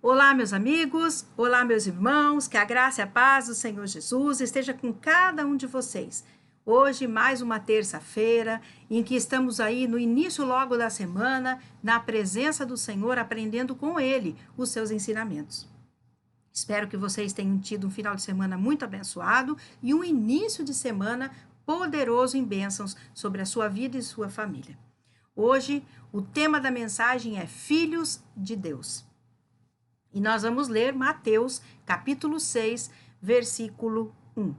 Olá, meus amigos, olá, meus irmãos, que a graça e a paz do Senhor Jesus esteja com cada um de vocês. Hoje, mais uma terça-feira, em que estamos aí no início logo da semana, na presença do Senhor, aprendendo com Ele os seus ensinamentos. Espero que vocês tenham tido um final de semana muito abençoado e um início de semana poderoso em bênçãos sobre a sua vida e sua família. Hoje, o tema da mensagem é Filhos de Deus. E nós vamos ler Mateus, capítulo 6, versículo 1.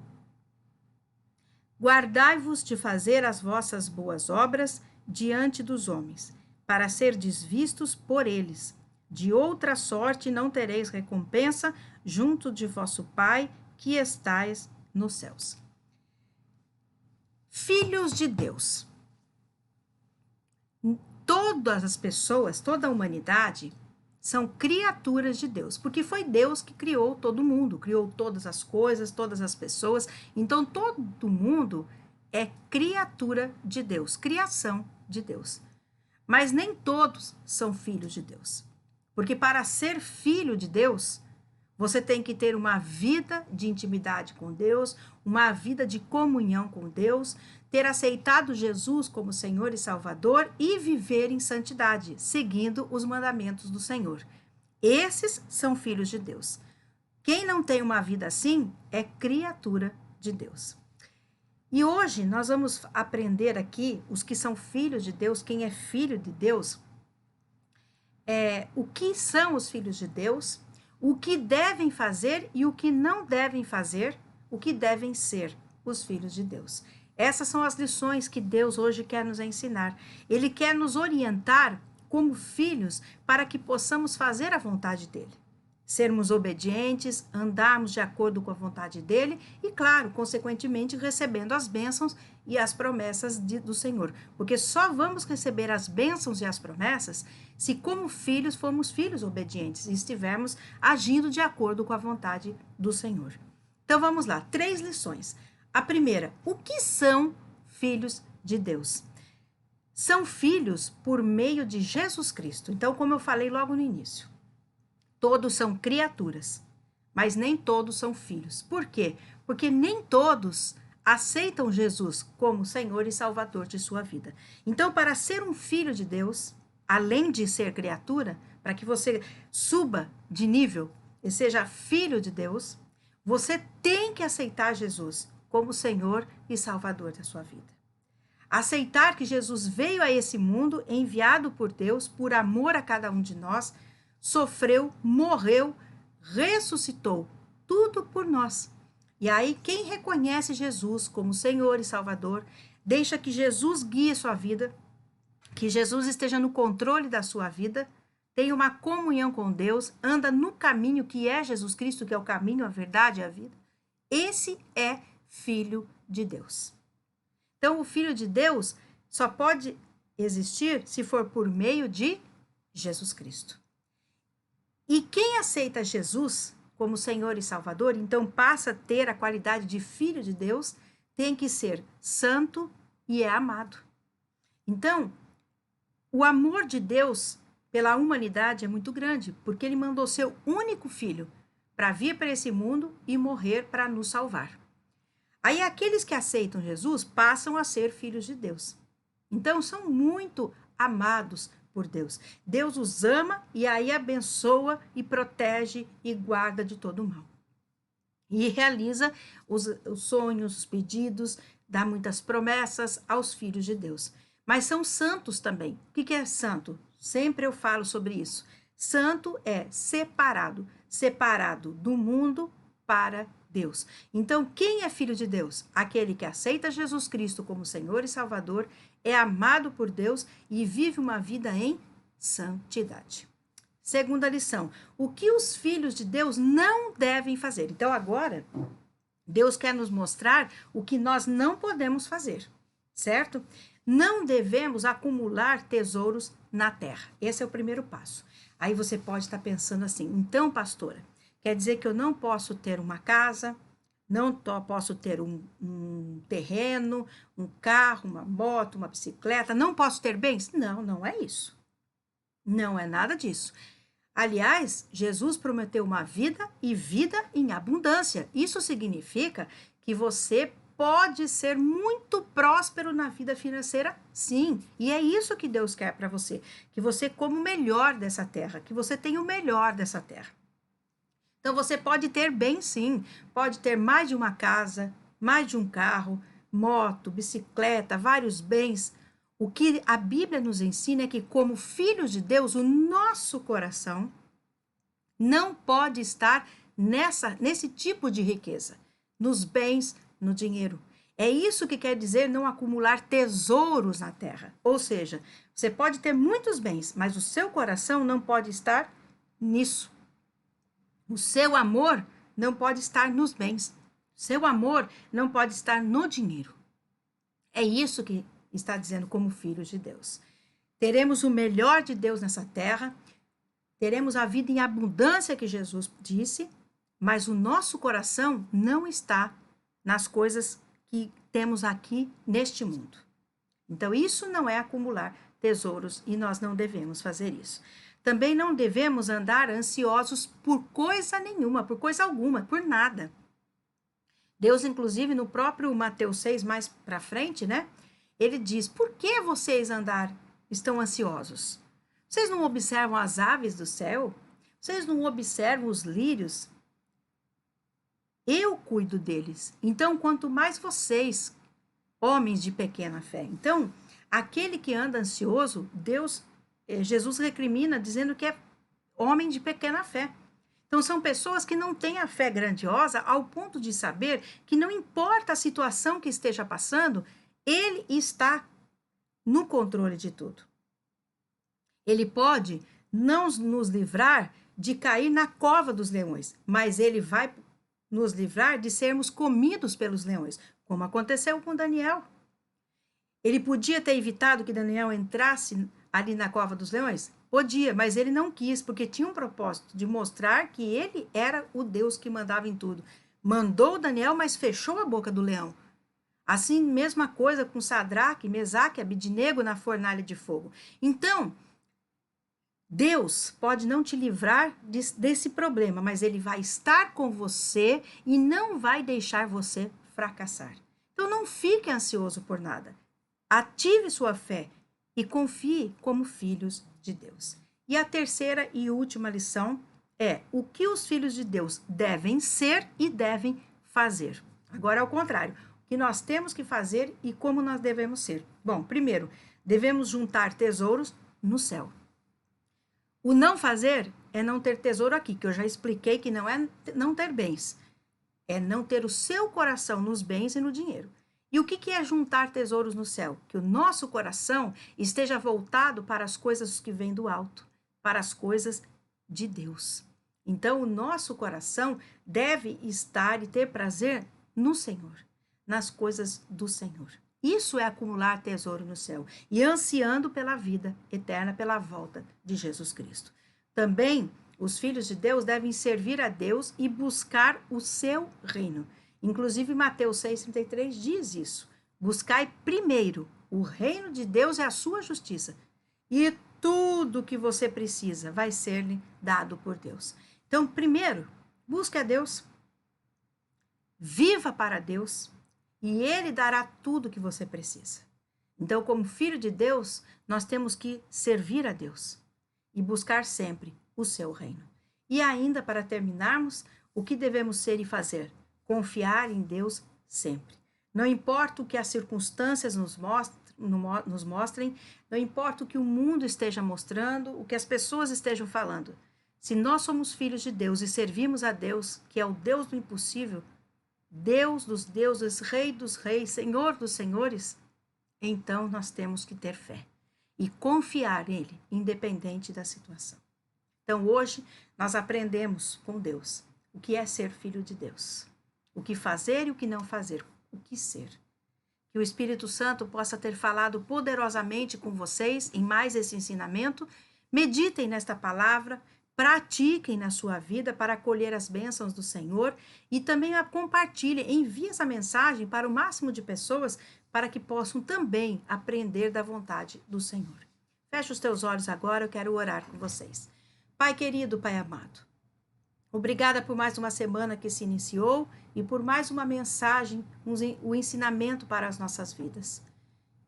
Guardai-vos de fazer as vossas boas obras diante dos homens, para serdes vistos por eles. De outra sorte não tereis recompensa junto de vosso Pai, que estais nos céus. Filhos de Deus. Todas as pessoas, toda a humanidade são criaturas de Deus, porque foi Deus que criou todo mundo, criou todas as coisas, todas as pessoas. Então, todo mundo é criatura de Deus, criação de Deus. Mas nem todos são filhos de Deus, porque para ser filho de Deus, você tem que ter uma vida de intimidade com Deus, uma vida de comunhão com Deus, ter aceitado Jesus como Senhor e Salvador e viver em santidade, seguindo os mandamentos do Senhor. Esses são filhos de Deus. Quem não tem uma vida assim é criatura de Deus. E hoje nós vamos aprender aqui, os que são filhos de Deus, quem é filho de Deus, o que são os filhos de Deus, o que devem fazer e o que não devem fazer, o que devem ser os filhos de Deus. Essas são as lições que Deus hoje quer nos ensinar. Ele quer nos orientar como filhos para que possamos fazer a vontade dele. Sermos obedientes, andarmos de acordo com a vontade dele e, claro, consequentemente, recebendo as bênçãos e as promessas do Senhor. Porque só vamos receber as bênçãos e as promessas se, como filhos, formos filhos obedientes e estivermos agindo de acordo com a vontade do Senhor. Então, vamos lá. 3 lições. A primeira, o que são filhos de Deus? São filhos por meio de Jesus Cristo. Então, como eu falei logo no início, todos são criaturas, mas nem todos são filhos. Por quê? Porque nem todos aceitam Jesus como Senhor e Salvador de sua vida. Então, para ser um filho de Deus, além de ser criatura, para que você suba de nível e seja filho de Deus, você tem que aceitar Jesus como Senhor e Salvador da sua vida. Aceitar que Jesus veio a esse mundo, enviado por Deus, por amor a cada um de nós, sofreu, morreu, ressuscitou, tudo por nós. E aí, quem reconhece Jesus como Senhor e Salvador, deixa que Jesus guie sua vida, que Jesus esteja no controle da sua vida, tem uma comunhão com Deus, anda no caminho que é Jesus Cristo, que é o caminho, a verdade e a vida, esse é filho de Deus. Então, o filho de Deus só pode existir se for por meio de Jesus Cristo. E quem aceita Jesus como Senhor e Salvador, então passa a ter a qualidade de filho de Deus, tem que ser santo e é amado. Então, o amor de Deus pela humanidade é muito grande, porque ele mandou seu único filho para vir para esse mundo e morrer para nos salvar. Aí aqueles que aceitam Jesus passam a ser filhos de Deus. Então são muito amados por Deus. Deus os ama e aí abençoa e protege e guarda de todo o mal. E realiza os sonhos, os pedidos, dá muitas promessas aos filhos de Deus. Mas são santos também. O que é santo? Sempre eu falo sobre isso. Santo é separado, separado do mundo para Deus. Então, quem é filho de Deus? Aquele que aceita Jesus Cristo como Senhor e Salvador, é amado por Deus e vive uma vida em santidade. Segunda lição, o que os filhos de Deus não devem fazer. Então, agora, Deus quer nos mostrar o que nós não podemos fazer, certo? Não devemos acumular tesouros na terra. Esse é o primeiro passo. Aí você pode estar pensando assim, então, pastora, quer dizer que eu não posso ter uma casa, não posso ter um terreno, um carro, uma moto, uma bicicleta, não posso ter bens? Não, não é isso. Não é nada disso. Aliás, Jesus prometeu uma vida e vida em abundância. Isso significa que você pode ser muito próspero na vida financeira, sim. E é isso que Deus quer para você, que você coma o melhor dessa terra, que você tenha o melhor dessa terra. Então você pode ter bem, sim. Pode ter mais de uma casa, mais de um carro, moto, bicicleta, vários bens. O que a Bíblia nos ensina é que, como filhos de Deus, o nosso coração não pode estar nesse tipo de riqueza, nos bens, no dinheiro. É isso que quer dizer não acumular tesouros na terra. Ou seja, você pode ter muitos bens, mas o seu coração não pode estar nisso. O seu amor não pode estar nos bens. O seu amor não pode estar no dinheiro. É isso que está dizendo como filhos de Deus. Teremos o melhor de Deus nessa terra, teremos a vida em abundância que Jesus disse, mas o nosso coração não está nas coisas que temos aqui neste mundo. Então, isso não é acumular tesouros e nós não devemos fazer isso. Também não devemos andar ansiosos por coisa nenhuma, por coisa alguma, por nada. Deus, inclusive, no próprio Mateus 6, mais para frente, né? Ele diz, por que vocês estão ansiosos? Vocês não observam as aves do céu? Vocês não observam os lírios? Eu cuido deles. Então, quanto mais vocês, homens de pequena fé. Então, aquele que anda ansioso, Jesus recrimina dizendo que é homem de pequena fé. Então, são pessoas que não têm a fé grandiosa ao ponto de saber que não importa a situação que esteja passando, ele está no controle de tudo. Ele pode não nos livrar de cair na cova dos leões, mas ele vai nos livrar de sermos comidos pelos leões, como aconteceu com Daniel. Ele podia ter evitado que Daniel entrasse ali na cova dos leões? Podia, mas ele não quis, porque tinha um propósito de mostrar que ele era o Deus que mandava em tudo. Mandou Daniel, mas fechou a boca do leão. Assim, mesma coisa com Sadraque, Mesaque e Abidnego na fornalha de fogo. Então, Deus pode não te livrar desse problema, mas ele vai estar com você e não vai deixar você fracassar. Então, não fique ansioso por nada. Ative sua fé e confie como filhos de Deus. E a terceira e última lição é o que os filhos de Deus devem ser e devem fazer. Agora, ao contrário, o que nós temos que fazer e como nós devemos ser. Bom, primeiro, devemos juntar tesouros no céu. O não fazer é não ter tesouro aqui, que eu já expliquei que não é não ter bens. É não ter o seu coração nos bens e no dinheiro. E o que é juntar tesouros no céu? Que o nosso coração esteja voltado para as coisas que vêm do alto, para as coisas de Deus. Então, o nosso coração deve estar e ter prazer no Senhor, nas coisas do Senhor. Isso é acumular tesouro no céu e ansiando pela vida eterna, pela volta de Jesus Cristo. Também, os filhos de Deus devem servir a Deus e buscar o seu reino. Inclusive, Mateus 6,33 diz isso. Buscai primeiro o reino de Deus e a sua justiça. E tudo que você precisa vai ser-lhe dado por Deus. Então, primeiro, busque a Deus. Viva para Deus. E Ele dará tudo que você precisa. Então, como filho de Deus, nós temos que servir a Deus. E buscar sempre o seu reino. E ainda, para terminarmos, o que devemos ser e fazer? Confiar em Deus sempre. Não importa o que as circunstâncias nos mostrem, não importa o que o mundo esteja mostrando, o que as pessoas estejam falando. Se nós somos filhos de Deus e servimos a Deus, que é o Deus do impossível, Deus dos deuses, Rei dos reis, Senhor dos senhores, então nós temos que ter fé e confiar nele, independente da situação. Então hoje nós aprendemos com Deus o que é ser filho de Deus. O que fazer e o que não fazer, o que ser. Que o Espírito Santo possa ter falado poderosamente com vocês em mais esse ensinamento. Meditem nesta palavra, pratiquem na sua vida para colher as bênçãos do Senhor e também a compartilhem, envie essa mensagem para o máximo de pessoas para que possam também aprender da vontade do Senhor. Feche os teus olhos agora, eu quero orar com vocês. Pai querido, Pai amado, obrigada por mais uma semana que se iniciou e por mais uma mensagem, o ensinamento para as nossas vidas.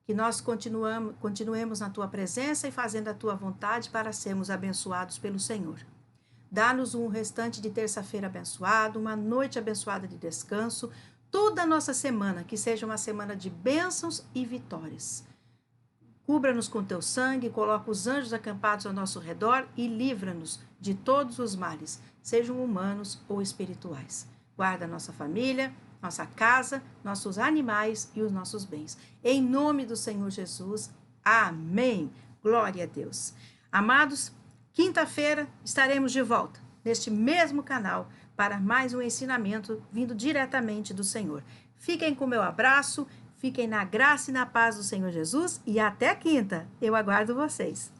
Que nós continuemos na Tua presença e fazendo a Tua vontade para sermos abençoados pelo Senhor. Dá-nos um restante de terça-feira abençoado, uma noite abençoada de descanso, toda a nossa semana, que seja uma semana de bênçãos e vitórias. Cubra-nos com teu sangue, coloca os anjos acampados ao nosso redor e livra-nos de todos os males, sejam humanos ou espirituais. Guarda a nossa família, nossa casa, nossos animais e os nossos bens. Em nome do Senhor Jesus, amém. Glória a Deus. Amados, quinta-feira estaremos de volta neste mesmo canal para mais um ensinamento vindo diretamente do Senhor. Fiquem com meu abraço, fiquem na graça e na paz do Senhor Jesus e até quinta. Eu aguardo vocês.